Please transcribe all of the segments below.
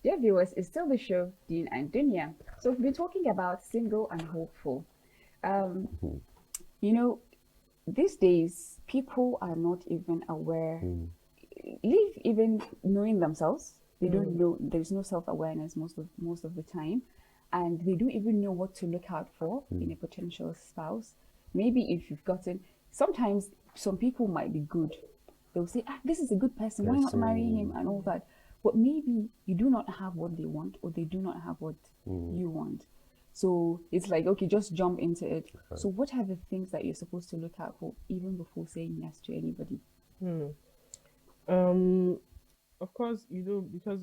Dear viewers, it's still the show Dean and Dunya. So we've been talking about single and hopeful. Um, Mm, you know, these days people are not even aware, mm, leave even knowing themselves. They don't Mm. know. There's no self-awareness most of the time, and they don't even know what to look out for in mm. a potential spouse. Maybe if you've gotten, sometimes some people might be good. They'll say, ah, this is a good person. Why not marry him Person, and all that? But maybe you do not have what they want, or they do not have what mm, you want. So it's like, okay, just jump into it. right. So what are the things that you're supposed to look out for even before saying yes to anybody? Hmm. Um, of course, because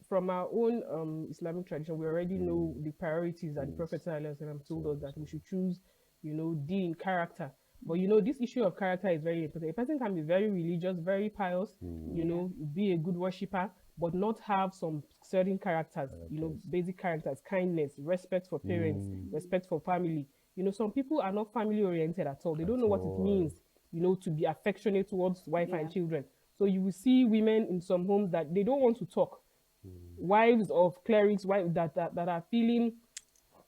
from our own Islamic tradition, we already know Mm, the priorities that the yes. Prophet ﷺ told us So, that we so. should choose, deen, character. But this issue of character is very important. A person can be very religious, very pious, Mm, Yeah. be a good worshipper, but not have some certain characters, characters. basic characters, kindness, respect for parents, Mm, respect for family. Some people are not family oriented at all. They don't at know what it all. means, to be affectionate towards wife Yeah. and children. So you will see women in some homes that they don't want to talk. Mm, Wives of clerics, wives that are feeling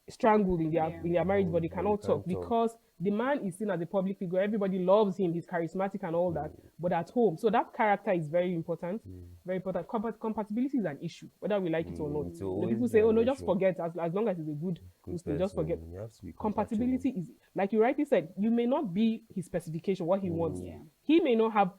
strangled in their Yeah. in their marriage, but they but you cannot talk can't talk. because the man is seen as a public figure. Everybody loves him. He's charismatic and all that. Mm, But at home, so that character is very important. mm, Very important. Compatibility is an issue, whether we like it or not. it will always People be say, "Oh an no, just issue. forget." As long as he's a good Good Muslim, just forget. person, you have to be compatible. Compatibility is, like you rightly said, you may not be his specification, what he wants. Mm, Yeah. He may not have.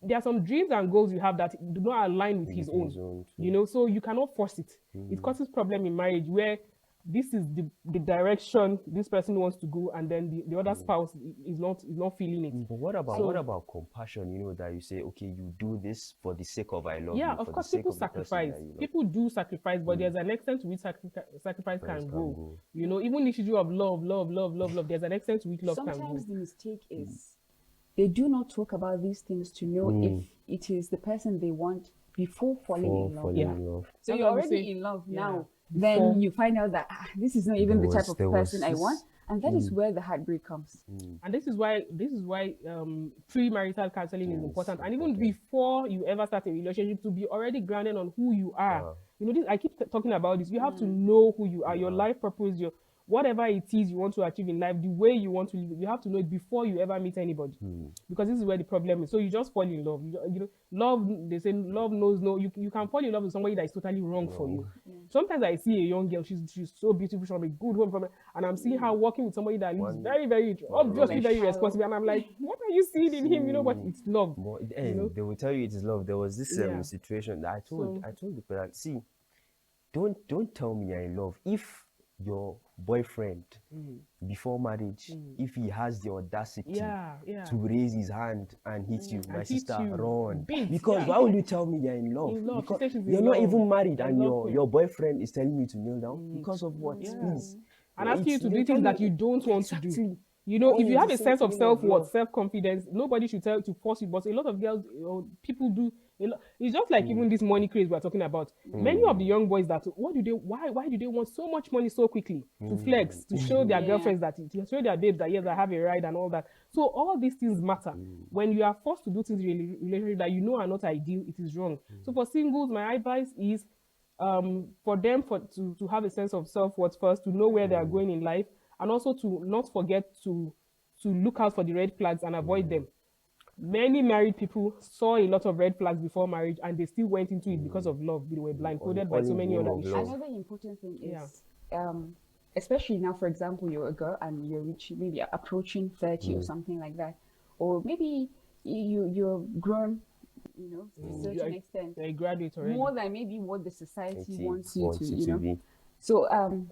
There are some dreams and goals you have that do not align with his with own. his own too. So you cannot force it. It Mm, causes problem in marriage where this is the direction this person wants to go, and then the other mm. spouse is not feeling it. But what So about compassion? That you say, okay, you do this for the sake of I love yeah, you, of for the course, sake people of the person sacrifice. that you love. People do sacrifice, but Mm. there's an extent to which sacrifice Friends can can go. go. Even the issue of love. There's an extent to which love can Sometimes go. the mistake is they do not talk about these things to know if Mm. it is the person they want before falling For in love. falling Yeah, in love. So that's you're why we already say, in love yeah, now. Then before. you find out that this is not even the type of There was person I want, this. and that is where the heartbreak comes. Mm, And this is why premarital counseling is yes, important, and even important. before you ever start a relationship, to be already grounded on who you are. Ah, This I keep talking about this. You have to know who you are, your yeah. life purpose, your whatever it is you want to achieve in life, the way you want to live it. You have to know it before you ever meet anybody, Mm, because this is where the problem is. So you just fall in love. Love. They say love knows no. You can fall in love with somebody that is totally wrong for you. wrong. Sometimes I see a young girl, she's so beautiful, she's from a good home, and I'm seeing her working with somebody that lives One very, very obviously rubbish. very responsible, and I'm like, what are you seeing in him? But See, it's love, but in the you know. end, they will tell you it is love. There was this Yeah. situation that So I told the parent, see, don't tell me you're in love if your boyfriend before marriage, if he has the audacity yeah. to raise his hand and hit you, my And hit sister, you, run. beat, Because yeah. why will you tell me you're in love? In love. She Because said she's you're in not love. even married I and love him. your boyfriend is telling you to kneel down because of what? Yeah. Please. And asking you to do They tell things that you don't want to do. exactly. If When you you have a just say sense of feeling of self-worth, love. self-confidence, nobody should tell you to force you. But a lot of girls, people do. It's just like even this money craze we're talking about. Many of the young boys that why do they want so much money so quickly to flex, to show their Yeah. girlfriends to show their babes that yes, I have a ride and all that. So all these things matter. When you are forced to do things in a relationship that are not ideal, it is wrong. So for singles, my advice is for them to have a sense of self-worth first, to know where they are going in life, and also to not forget to look out for the red flags and avoid them. Many married people saw a lot of red flags before marriage, and they still went into it because of love. They were blindfolded by all so in the many name other of issues. love. Another important thing Yeah. is, especially now, for example, you're a girl and you're reaching, maybe approaching 30 or something like that, or maybe you're grown, to a certain extent, You're a graduate already. more than maybe what the society wants you Wants to, it to be. So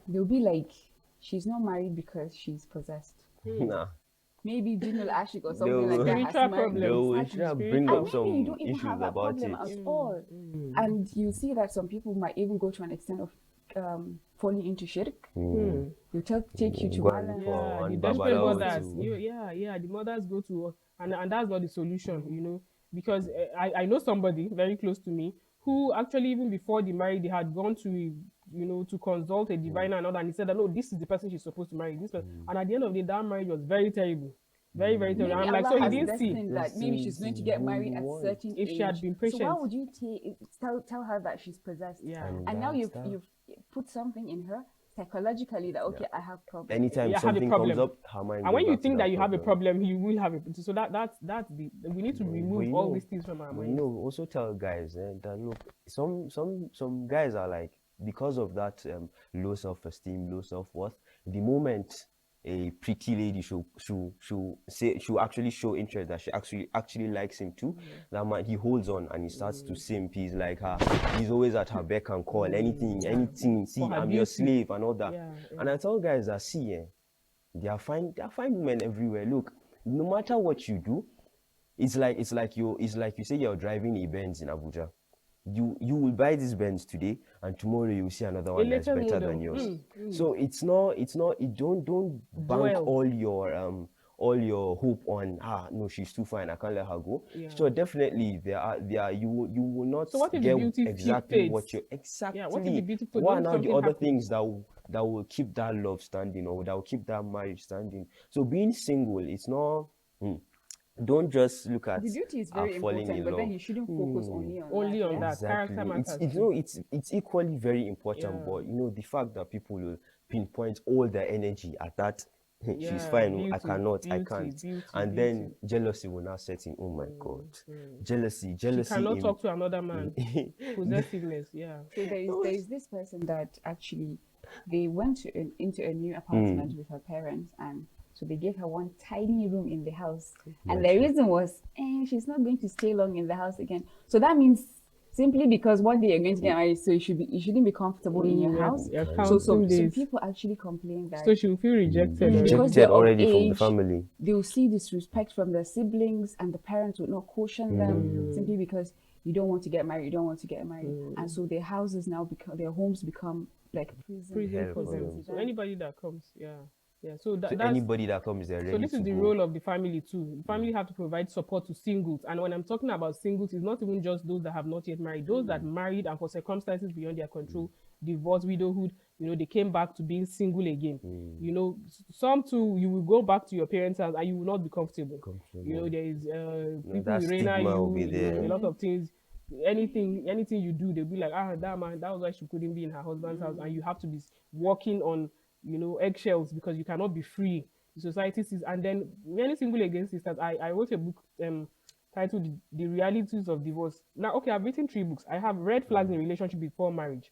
they'll be like, she's not married because she's possessed. Nah. Maybe Jinul Ashik or They something like will, that has Spiritual married. problem. they will Exactly. try to Spiritual. bring And up maybe some you don't even issues have that about problem it. at all. And you see that some people might even go to an extent of falling into shirk. You take you to Go and Allah. look for Yeah, one the desperate babalawo mothers. to- Yeah. The mothers go to, and that's not the solution, because I know somebody very close to me who actually even before the marriage they had gone to to consult a diviner and all that, and he said that no, this is the person she's supposed to marry. And at the end of the day, that marriage was very terrible. Very, very Maybe terrible. I'm like, Allah so he has didn't see. destined that maybe she's going to get married at a certain If age. she had been So why patient. would you tell her that she's possessed? Yeah. And now that's you've put something in her psychologically that okay, I have problems. Anytime You have a something problem. comes up, her mind And when goes you back to think that you have a problem. problem, you will have it. So that's the we need to remove you all know- these things from our But mind. also tell guys that look, some guys are like, because of that low self-esteem, low self-worth, the moment a pretty lady she'll actually show interest that she actually likes him too, that man, he holds on and he starts to simp. He's like her, he's always at her beck and call, anything, see, her I'm your beauty. slave and all that. Yeah, And I tell guys that, see, there are fine women everywhere. Look, no matter what you do, it's like you say you're driving a Benz in Abuja. You will buy this Benz today, and tomorrow you will see another one that's later better model. than yours. So it's not don't bank Dwell. all your hope on, no, she's too fine, I can't let her go. Yeah. So definitely there are you will not So what if the get beauty exactly fades? what you exactly. Yeah, what if the beauty fades? What What are if now the something other happens? things that will keep that love standing, or that will keep that marriage standing? So being single, it's not. Don't just look at The beauty is very falling important, in but love. then you shouldn't focus only Only on yeah? that. Character matters. It's equally very important, Yeah. but the fact that people will pinpoint all their energy at that, she's Yeah, fine, I beauty, cannot, I beauty, can't, beauty, and then jealousy will now set in. Oh my God, jealousy She cannot in- talk to another man. Possessiveness, yeah. So there is this person that actually they went into a new apartment with her parents, and so they gave her one tiny room in the house. And the reason was, she's not going to stay long in the house again. So that means simply because one day you're going to get married, so you shouldn't be comfortable in your house. So some people actually complain that So she will feel rejected. because rejected they're of already from the age, family. they will see disrespect from their siblings, and the parents would not caution them simply because you don't want to get married, and so their houses now their homes become like prison for them. So anybody that comes, yeah. So that's Anybody that comes there ready so this to is the go. role of the family too. The family have to provide support to singles, and when I'm talking about singles, it's not even just those that have not yet married. Those that married and for circumstances beyond their control, divorce, widowhood, they came back to being single again. Some too, you will go back to your parents' house and you will not be comfortable. There is people that will rain stigma will be you, there. a lot of things. Anything you do, they'll be like, that man, that was why she couldn't be in her husband's house, and you have to be walking on eggshells because you cannot be free. The society sees. And then many single again sisters, I wrote a book titled The Realities of Divorce. Now, okay, I've written 3 books. I have red flags in relationship before marriage.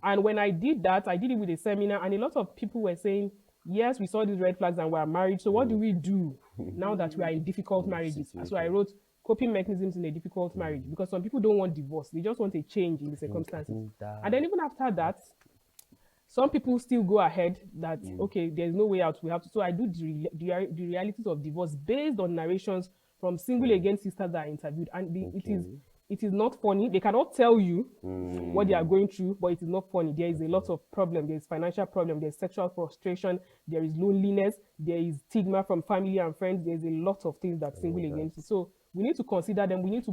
And when I did that, I did it with a seminar, and a lot of people were saying, yes, we saw these red flags and we're married, so what do we do now that we are in difficult marriages? So I wrote coping mechanisms in a difficult marriage, because some people don't want divorce, they just want a change in the circumstances. And then even after that, some people still go ahead that okay, there's no way out, we have to. So I do the realities of divorce based on narrations from single again sisters that are interviewed, and it is not funny. They cannot tell you what they are going through, but it is not funny. There is a lot of problem. There is financial problem. There is sexual frustration. There is loneliness. There is stigma from family and friends. There's a lot of things that single again. So we need to consider them. We need to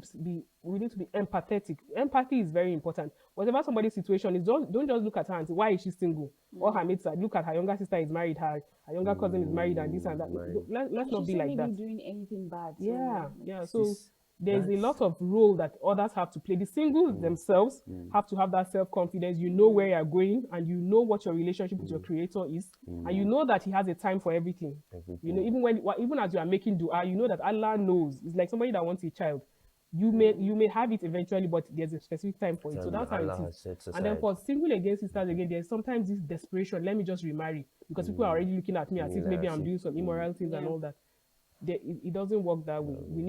be empathetic. Empathy is very important. Whatever somebody's situation is, don't just look at her and say, why is she single? Or her mates, look at her younger sister is married, her younger cousin is married, and this and that. Let's not be like that. Doing anything bad. Yeah. So there's a lot of role that others have to play. The singles themselves have to have that self-confidence. You know where you're going, and you know what your relationship with your creator is, and you know that he has a time for everything. Even as you are making dua, you know that Allah knows. It's like somebody that wants a child. You may have it eventually, but there's a specific time for it. So that's how it is. And then for single again sisters again, there's sometimes this desperation. Let me just remarry, because people are already looking at me as if maybe I'm doing some immoral things and all that. It doesn't work that way. We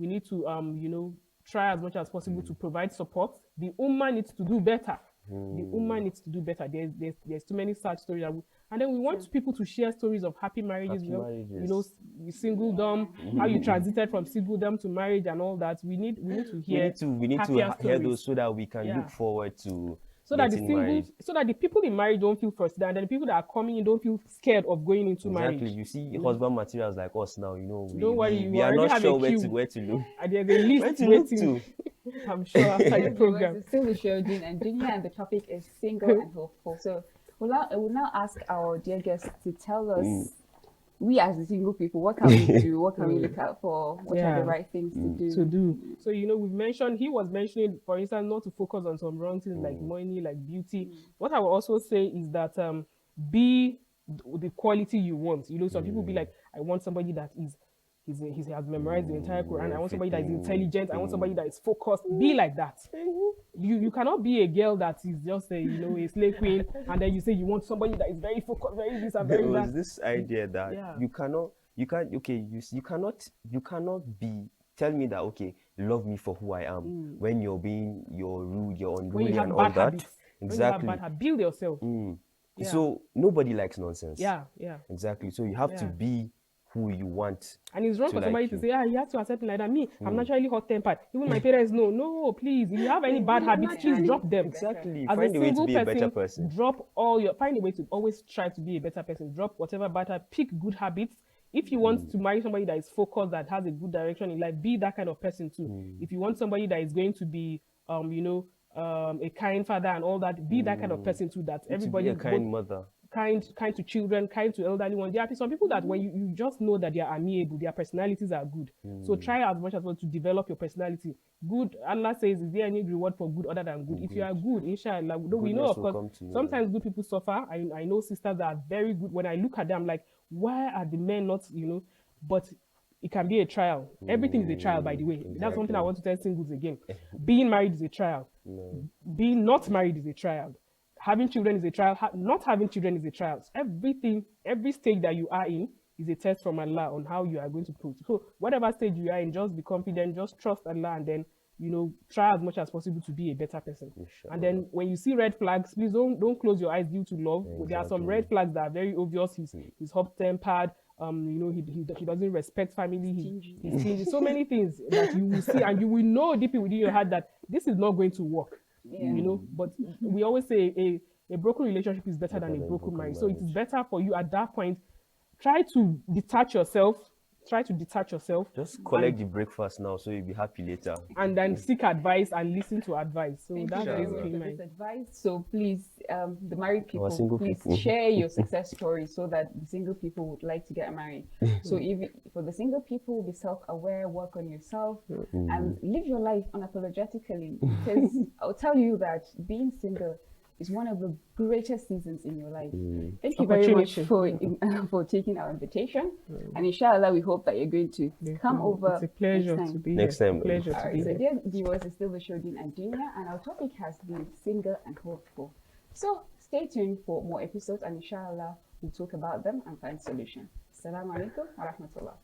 need to try as much as possible to provide support. The Ummah needs to do better. The Ummah needs to do better. There's too many sad stories. And then we want people to share stories of happy marriages, singledom, how you transited from singledom to marriage and all that. We need to hear we need to hear those so that we can look forward to so that the getting singles, married. so that the people in marriage don't feel frustrated, and then the people that are coming in don't feel scared of going into marriage. Exactly. You see husband materials like us now, don't worry, we are not sure where to look. And there's a list waiting. I'm sure after the program. It's still the show, DEEN and DUNYA, and the topic is single and hopeful. So we'll now ask our dear guests to tell us we as the single people, what can we do? What can we look out for? What are the Yeah. right things to do? So he was mentioning, for instance, not to focus on some wrong things like money, like beauty. What I will also say is that be the quality you want. Some people be like, I want somebody that he has memorized the entire Quran. I want somebody that is intelligent. I want somebody that is focused. Be like that. You cannot be a girl that is just a slave queen, and then you say you want somebody that is very focused, very this and There very was that. this idea that Yeah. you cannot be tell me that okay, love me for who I am when you're rude, you're When unruly you have and all bad that. habits. Exactly. When you have bad habits, build yourself. Yeah. So nobody likes nonsense. Yeah. Exactly. So you have to Yeah. be who you want. And it's wrong to for somebody like to you. say, you have to accept me like that. Me, I'm naturally hot-tempered. Even my parents know. No, please. If you have any bad habits, please drop them. Exactly. As Find a a way to single be a better person. find a way to always try to be a better person. Drop whatever bad habit, pick good habits. If you want to marry somebody that is focused, that has a good direction in life, be that kind of person too. If you want somebody that is going to be, a kind father and all that, be that kind of person too. That To be everybody a kind mother. kind to children, kind to elderly ones. There are some people that when you just know that they are amiable, their personalities are good. So try as much as well to develop your personality. Good. Allah says, is there any reward for good other than good? If you are good, inshallah, we know Goodness of will course come to you. sometimes good people suffer. I know sisters that are very good. When I look at them, I'm like, why are the men not, but it can be a trial. Everything is a trial, by the way. That's something I want to tell singles again. Being married is a trial. Being not married is a trial. Having children is a trial. Not having children is a trial. Everything, every stage that you are in is a test from Allah on how you are going to prove. So whatever stage you are in, just be confident, just trust Allah, and then try as much as possible to be a better person. And then when you see red flags, please don't close your eyes due to love. There are some red flags that are very obvious. He's hot-tempered. He doesn't respect family. He's stingy. So many things that you will see, and you will know deep within your heart that this is not going to work. But we always say a broken relationship is better than a broken marriage. So it is better for you at that point. Try to detach yourself. Just collect the breakfast now, so you'll be happy later. And then seek advice and listen to advice. So that's very basically much for my this advice. So please, the married people, single please people. share your success story so that the single people would like to get married. So if for the single people, be self-aware, work on yourself, and live your life unapologetically. Because I'll tell you that being single is one of the greatest seasons in your life. Thank you very much for taking our invitation. And inshallah, we hope that you're going to come over. It's a pleasure next time. to be Next here. time. It's a pleasure All to right, be so here. dear viewers, it's still the show DEEN and DUNYA, and our topic has been single and hopeful. So stay tuned for more episodes, and inshallah, we'll talk about them and find solutions. Assalamu alaikum wa rahmatullah.